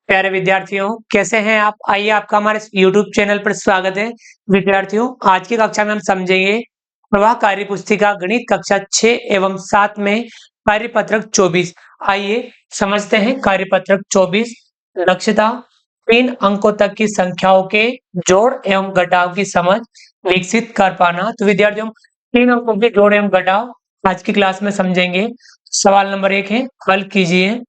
प्यारे विद्यार्थियों, कैसे हैं आप? आइए, आपका हमारे YouTube चैनल पर स्वागत है। विद्यार्थियों, आज की कक्षा में हम समझेंगे प्रवाह कार्य पुस्तिका गणित कक्षा 6 एवं 7 में कार्यपत्रक 24। आइए समझते हैं कार्यपत्रक 24। दक्षता 3 अंकों तक की संख्याओं के जोड़ एवं घटाव की समझ विकसित कर पाना। तो विद्यार्थियों, 3 अंकों के जोड़ एवं घटाव आज की क्लास में समझेंगे। सवाल नंबर 1 है, हल कीजिए।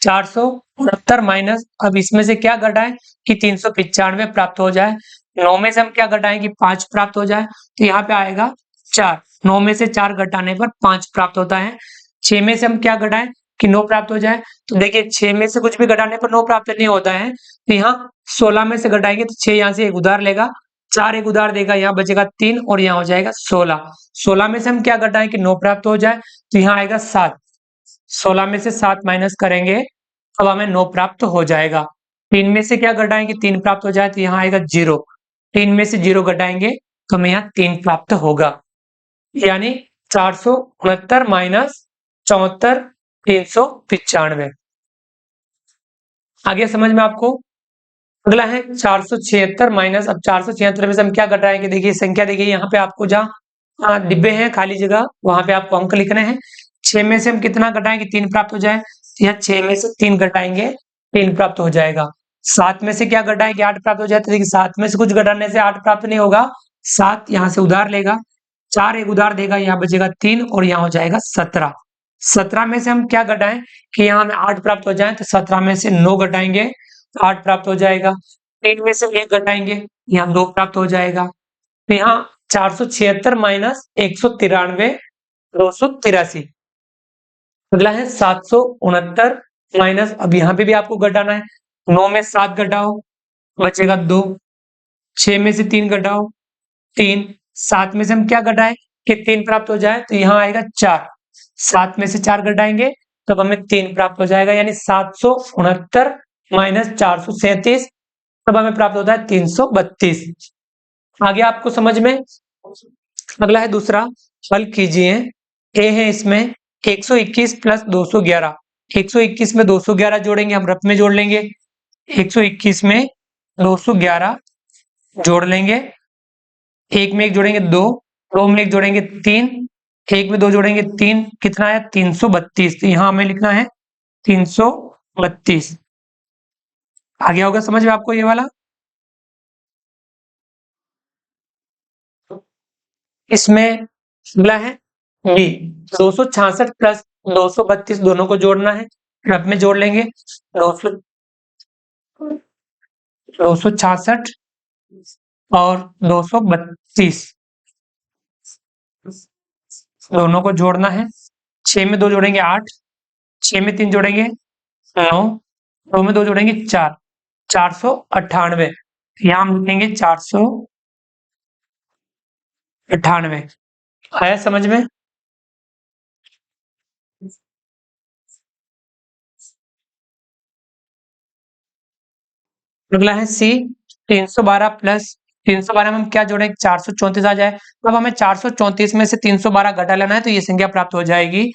469 माइनस, अब इसमें से क्या घटाएं कि 395 प्राप्त हो जाए। 9 में से हम क्या घटाएं कि 5 प्राप्त हो जाए, तो यहाँ पे आएगा 4। 9 में से 4 घटाने पर 5 प्राप्त होता है। 6 में से हम क्या घटाएं कि 9 प्राप्त हो जाए, तो देखिए 6 में से कुछ भी घटाने पर 9 प्राप्त नहीं होता है। तो यहाँ 16 में से घटाएंगे तो 6 यहाँ से एक उधार लेगा, 4 एक उधार देगा, यहाँ बचेगा 3 और यहाँ हो जाएगा 16। 16 में से हम क्या घटाएं कि 9 प्राप्त हो जाए, तो यहाँ आएगा 7। 16 में से 7 माइनस करेंगे, अब हमें 9 प्राप्त हो जाएगा। 3 में से क्या घटाएंगे 3 प्राप्त हो जाए, तो यहाँ आएगा 0। 3 में से 0 घटाएंगे तो हमें यहाँ 3 प्राप्त होगा, यानी 469 माइनस 74 395। आगे समझ में आपको? अगला है 476 माइनस, अब 476 में से हम क्या घटाएंगे, देखिए संख्या, देखिए यहाँ पे आपको जहाँ डिब्बे हैं खाली जगह, वहां पे आपको अंक लिखने हैं। 6 में से हम कितना घटाएंगे 3 प्राप्त हो जाए, यहाँ 6 में से 3 घटाएंगे 3 प्राप्त हो जाएगा। 7 में से क्या घटाएंगे 8 प्राप्त हो जाए, तो देखिए 7 में से कुछ घटाने से 8 प्राप्त नहीं होगा, 7 यहाँ से उधार लेगा, 4 एक उधार देगा, यहाँ बचेगा 3 और यहाँ हो जाएगा 17। 17 में से हम क्या घटाएं कि यहाँ हमें 8 प्राप्त हो जाए, तो 17 में से 9 घटाएंगे तो 8 प्राप्त हो जाएगा। 3 में से 1 घटाएंगे, यहाँ 2 प्राप्त हो जाएगा। तो यहाँ 476 माइनस 193 283। अगला है 769 माइनस, अब यहाँ पे भी आपको घटाना है। 9 में 7 घटाओ, बचेगा 2। 6 में से 3 घटाओ 3। 7 में से हम क्या घटाएं कि 3 प्राप्त हो जाए, तो यहाँ आएगा 4। 7 में से 4 घटाएंगे तब हमें 3 प्राप्त हो जाएगा, यानी 769 माइनस 437, तब हमें प्राप्त होता है 332। आगे आपको समझ में? अगला है दूसरा, हल कीजिए। ए है इसमें 121 प्लस 211। 121 में 211 जोड़ेंगे, हम रफ में जोड़ लेंगे। 121 में 211 जोड़ लेंगे, एक में एक जोड़ेंगे 2, 2 में एक जोड़ेंगे 3, एक में 2 जोड़ेंगे 3, कितना है 332। तो यहाँ हमें लिखना है 332। आगे होगा समझ में आपको ये वाला? इसमें अगला है बी, 266 प्लस 232 दोनों को जोड़ना है, रफ में जोड़ लेंगे। 266 और 232 दोनों को जोड़ना है। 6 में 2 जोड़ेंगे 8, 6 में 3 जोड़ेंगे 9, 2 में 2 जोड़ेंगे 4, 498। यहाँ हम लिखेंगे 498। आया समझ में? अगला है सी, 312 प्लस 312 में हम क्या जोड़ेंगे 434 आ जाए। अब हमें 434 में से 312 घटा लेना है, तो ये संख्या प्राप्त हो जाएगी।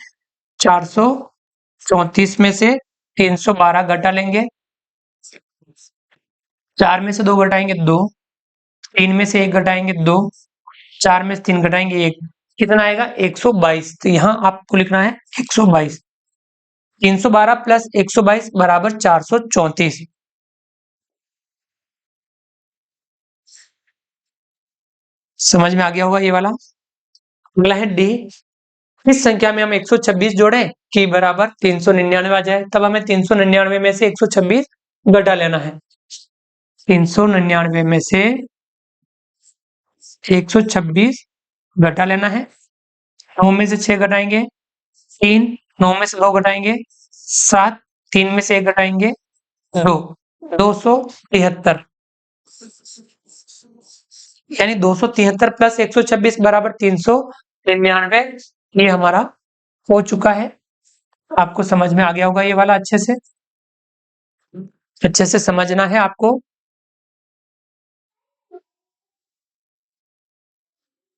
434 में से 312 घटा लेंगे, 4 में से 2 घटाएंगे 2, 3 में से 1 घटाएंगे 2, 4 में से 3 घटाएंगे 1, कितना आएगा 122। तो यहाँ आपको लिखना है 122। 312 प्लस 122 बराबर 434। समझ में आ गया होगा ये वाला? अगला है डी, इस संख्या में हम 126 जोड़े कि बराबर 399 आ जाए, तब हमें 399 में से 126 घटा लेना है। 399 में से 126 घटा लेना है। 9 में से 6 घटाएंगे 3, 9 में से 2 घटाएंगे 7, 3 में से 1 घटाएंगे 2, 273, यानी 273 प्लस 126 बराबर 399। ये हमारा हो चुका है। आपको समझ में आ गया होगा ये वाला? अच्छे से समझना है आपको।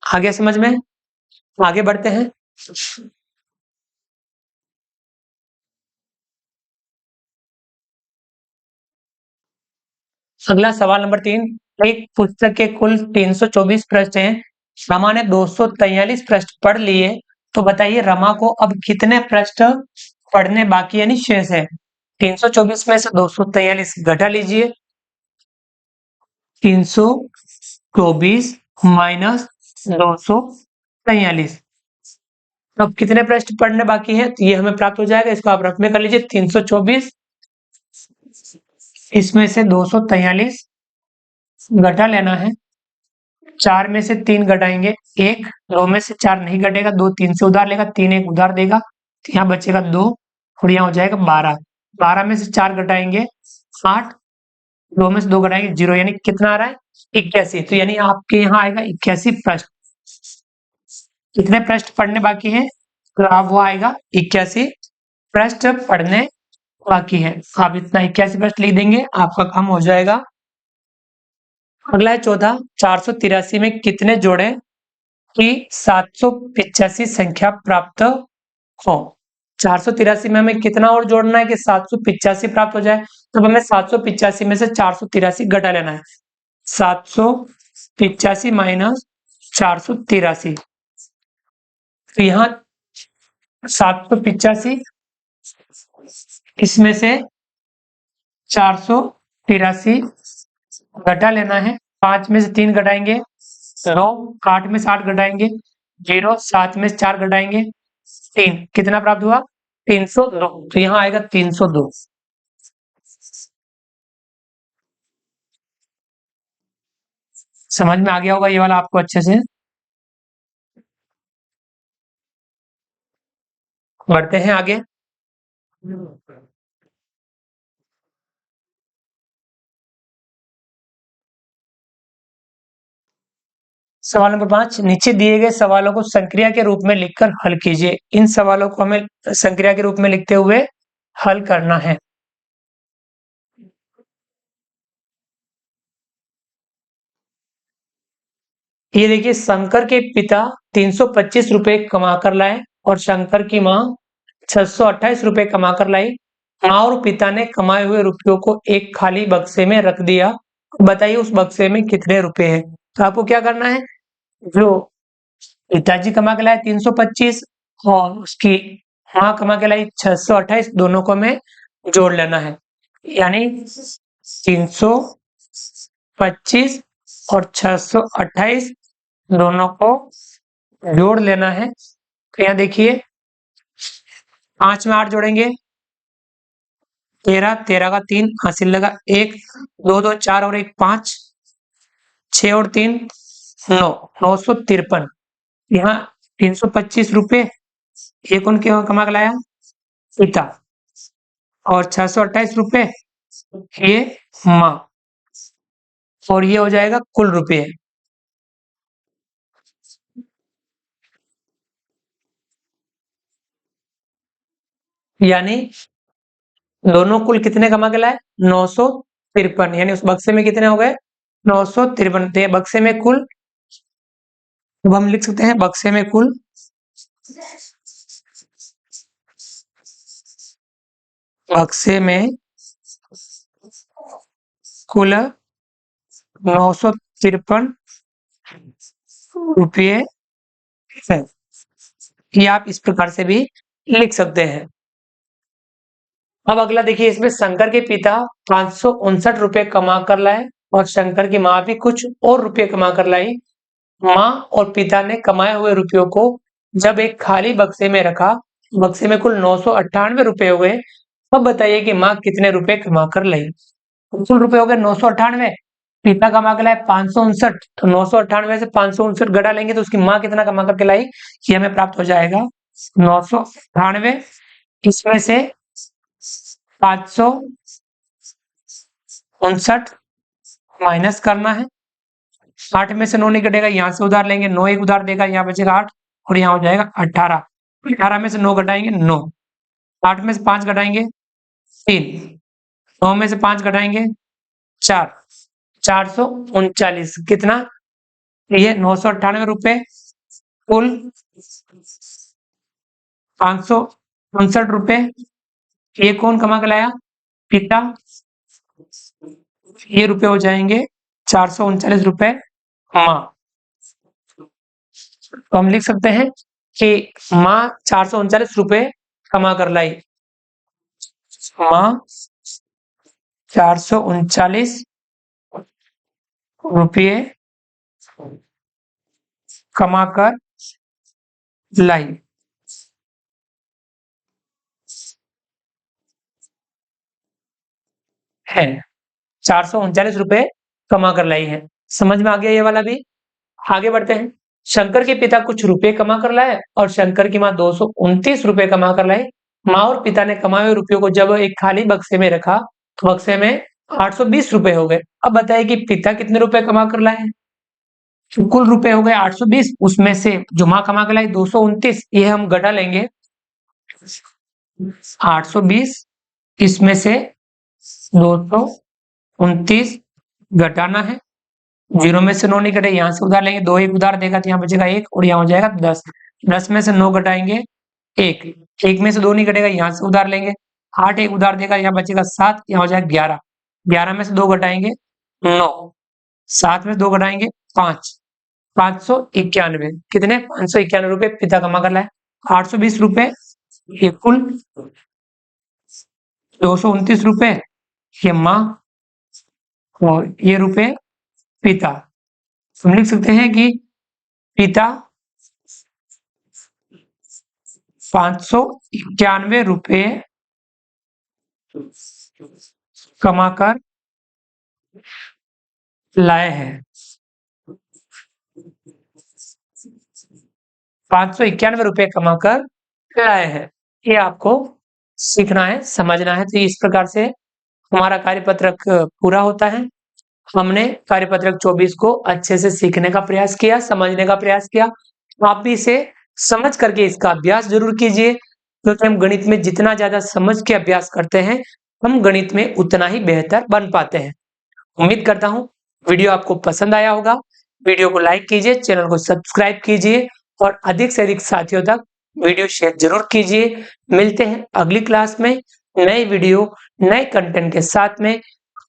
आगे समझ में? आगे बढ़ते हैं। अगला सवाल नंबर 3, एक पुस्तक के कुल 324 पृष्ठ हैं, रमा ने 243 पृष्ठ पढ़ लिए, तो बताइए रमा को अब कितने पृष्ठ पढ़ने बाकी यानी शेष है। 324 में से 243 घटा लीजिए, 324 माइनस 243, अब कितने पृष्ठ पढ़ने बाकी है, तो ये हमें प्राप्त हो जाएगा। इसको आप रफ में कर लीजिए, 324 इसमें से 243 घटा लेना है, 4 में से 3 घटाएंगे 1, 2 में से 4 नहीं घटेगा, 2 3 से उधार लेगा, 3 1 उधार देगा, तो यहाँ बचेगा 2 और यहाँ हो जाएगा 12, 12 में से 4 घटाएंगे 8, 2 में से 2 घटाएंगे 0, यानी कितना आ रहा है 81, तो यानी आपके यहाँ आएगा 81 पृष्ठ। कितने पृष्ठ पढ़ने बाकी है, तो आप वो आएगा 81 पृष्ठ पढ़ने बाकी है, आप इतना 81 पृष्ठ लिख देंगे, आपका काम हो जाएगा। अगला है चौथा, 483 में कितने जोड़े की 785 संख्या प्राप्त हो। 483 में हमें कितना और जोड़ना है कि 785 प्राप्त हो जाए, तब हमें 785 में से 483 घटा लेना है, 785 माइनस 483, तो यहाँ 785 इसमें से 483 घटा लेना है, 5 में से 3 घटाएंगे 9, 8 में से 8 घटाएंगे 0, 7 में से 4 घटाएंगे 3, कितना प्राप्त हुआ 302, तो यहाँ आएगा 302। समझ में आ गया होगा ये वाला आपको अच्छे से। बढ़ते हैं आगे। सवाल नंबर 5, नीचे दिए गए सवालों को संक्रिया के रूप में लिखकर हल कीजिए। इन सवालों को हमें संक्रिया के रूप में लिखते हुए हल करना है। ये देखिए, शंकर के पिता 325 रुपए कमा कर लाए और शंकर की माँ 628 रुपए कमा कर लाई। माँ और पिता ने कमाए हुए रुपयों को एक खाली बक्से में रख दिया। बताइए उस बक्से में कितने रुपए हैं। तो आपको क्या करना है, जो पिताजी कमा के लाए 325 और उसकी माँ कमा के लाई 628, दोनों को हमें जोड़ लेना है, यानी 325 और 628 दोनों को जोड़ लेना है। तो यहाँ देखिए, 5 में 8 जोड़ेंगे 13, 13 का 3 हासिल लगा 1, 2 2 4 और 1 5, 6 और 3 9, 953। यहाँ 325 रुपए ये कौन कमा के लाया, पिता, और 628 रुपए ये माँ, और ये हो जाएगा कुल रुपए। यानी दोनों कुल कितने कमा के लाए 953, यानी उस बक्से में कितने हो गए 953, तो बक्से में कुल, अब हम लिख सकते हैं बक्से में कुल बक्से में कुल 953 रुपये है। ये आप इस प्रकार से भी लिख सकते हैं। अब अगला देखिए, इसमें शंकर के पिता 559 रुपए कमा कर लाए और शंकर की माँ भी कुछ और रुपए कमा कर लाई। माँ और पिता ने कमाए हुए रुपयों को जब एक खाली बक्से में रखा, बक्से में कुल 998 रुपए हो गए। अब बताइए कि माँ कितने रुपए कमा कर लाई। कुल रुपए हो गए 998, पिता कमा के लाए 559, तो 998 से 559 घटा लेंगे तो उसकी माँ कितना कमा करके लाई, ये हमें प्राप्त हो जाएगा 998, इसमें से 559 माइनस करना है, 8 में से 9 नहीं कटेगा, यहाँ से उधार लेंगे, 9 एक उधार देगा, यहाँ बचेगा 8 और यहाँ हो जाएगा 18, 18 में से 9 घटाएंगे 9, 8 में से 5 घटाएंगे 3, 9 में से 5 घटाएंगे 4, 439, कितना, ये 998 रुपए कुल 559 रुपए, ये कौन कमा के लाया, पिता, ये रुपए हो जाएंगे 439 रुपए माँ। तो हम लिख सकते हैं कि माँ 439 रुपए कमा कर लाई। माँ 439 रुपये कमाकर लाई। है 439 रुपए कमा कर लाई है। समझ में आ गया ये वाला भी। आगे बढ़ते हैं। शंकर के पिता कुछ रुपए कमा कर लाए और शंकर की माँ 229 रुपए कमा कर लाई। माँ और पिता ने कमाए हुए रुपयों को जब एक खाली बक्से में रखा तो बक्से में 820 रुपए हो गए। अब बताइए कि पिता कितने रुपए कमा कर लाए हैं। तो कुल रुपए हो गए 820, उसमें से जो माँ कमा कर लाई 229, ये हम घटा लेंगे। 820 इसमें से 229 घटाना है। 0 में से 9 नहीं कटे, यहाँ से उधार लेंगे, 2 एक उधार देगा तो यहाँ बचेगा 1 और यहाँ हो जाएगा 10। 10 में से 9 घटाएंगे 1, 1 में से 2 नहीं कटेगा, यहाँ से उधार लेंगे। 8 एक उधार देगा, यहाँ बचेगा 7, यहाँ हो जाएगा 11। 11 में से 2 घटाएंगे 9, 7 में 2 घटाएंगे 5, 591। कितने? 591 रुपए पिता कमा कर लाए। 820 रुपए ये कुल, 229 रुपए ये माँ और ये रुपए पिता। हम लिख सकते हैं कि पिता 591 रुपए कमाकर लाए हैं। 591 रुपए कमाकर लाए हैं। ये आपको सीखना है, समझना है। तो इस प्रकार से हमारा कार्यपत्रक पूरा होता है। हमने कार्यपत्रक 24 को अच्छे से सीखने का प्रयास किया, समझने का प्रयास किया। आप भी इसे समझ करके इसका अभ्यास जरूर कीजिए, क्योंकि हम गणित में जितना ज्यादा समझ के अभ्यास करते हैं, हम गणित में उतना ही बेहतर बन पाते हैं। उम्मीद करता हूँ वीडियो आपको पसंद आया होगा। वीडियो को लाइक कीजिए, चैनल को सब्सक्राइब कीजिए और अधिक से अधिक साथियों तक वीडियो शेयर जरूर कीजिए। मिलते हैं अगली क्लास में नई वीडियो, नए कंटेंट के साथ में।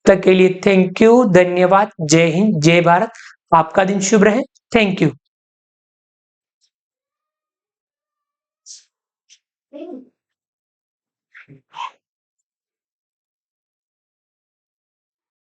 तक के लिए थैंक यू, धन्यवाद, जय हिंद, जय भारत। आपका दिन शुभ रहे। Thank you.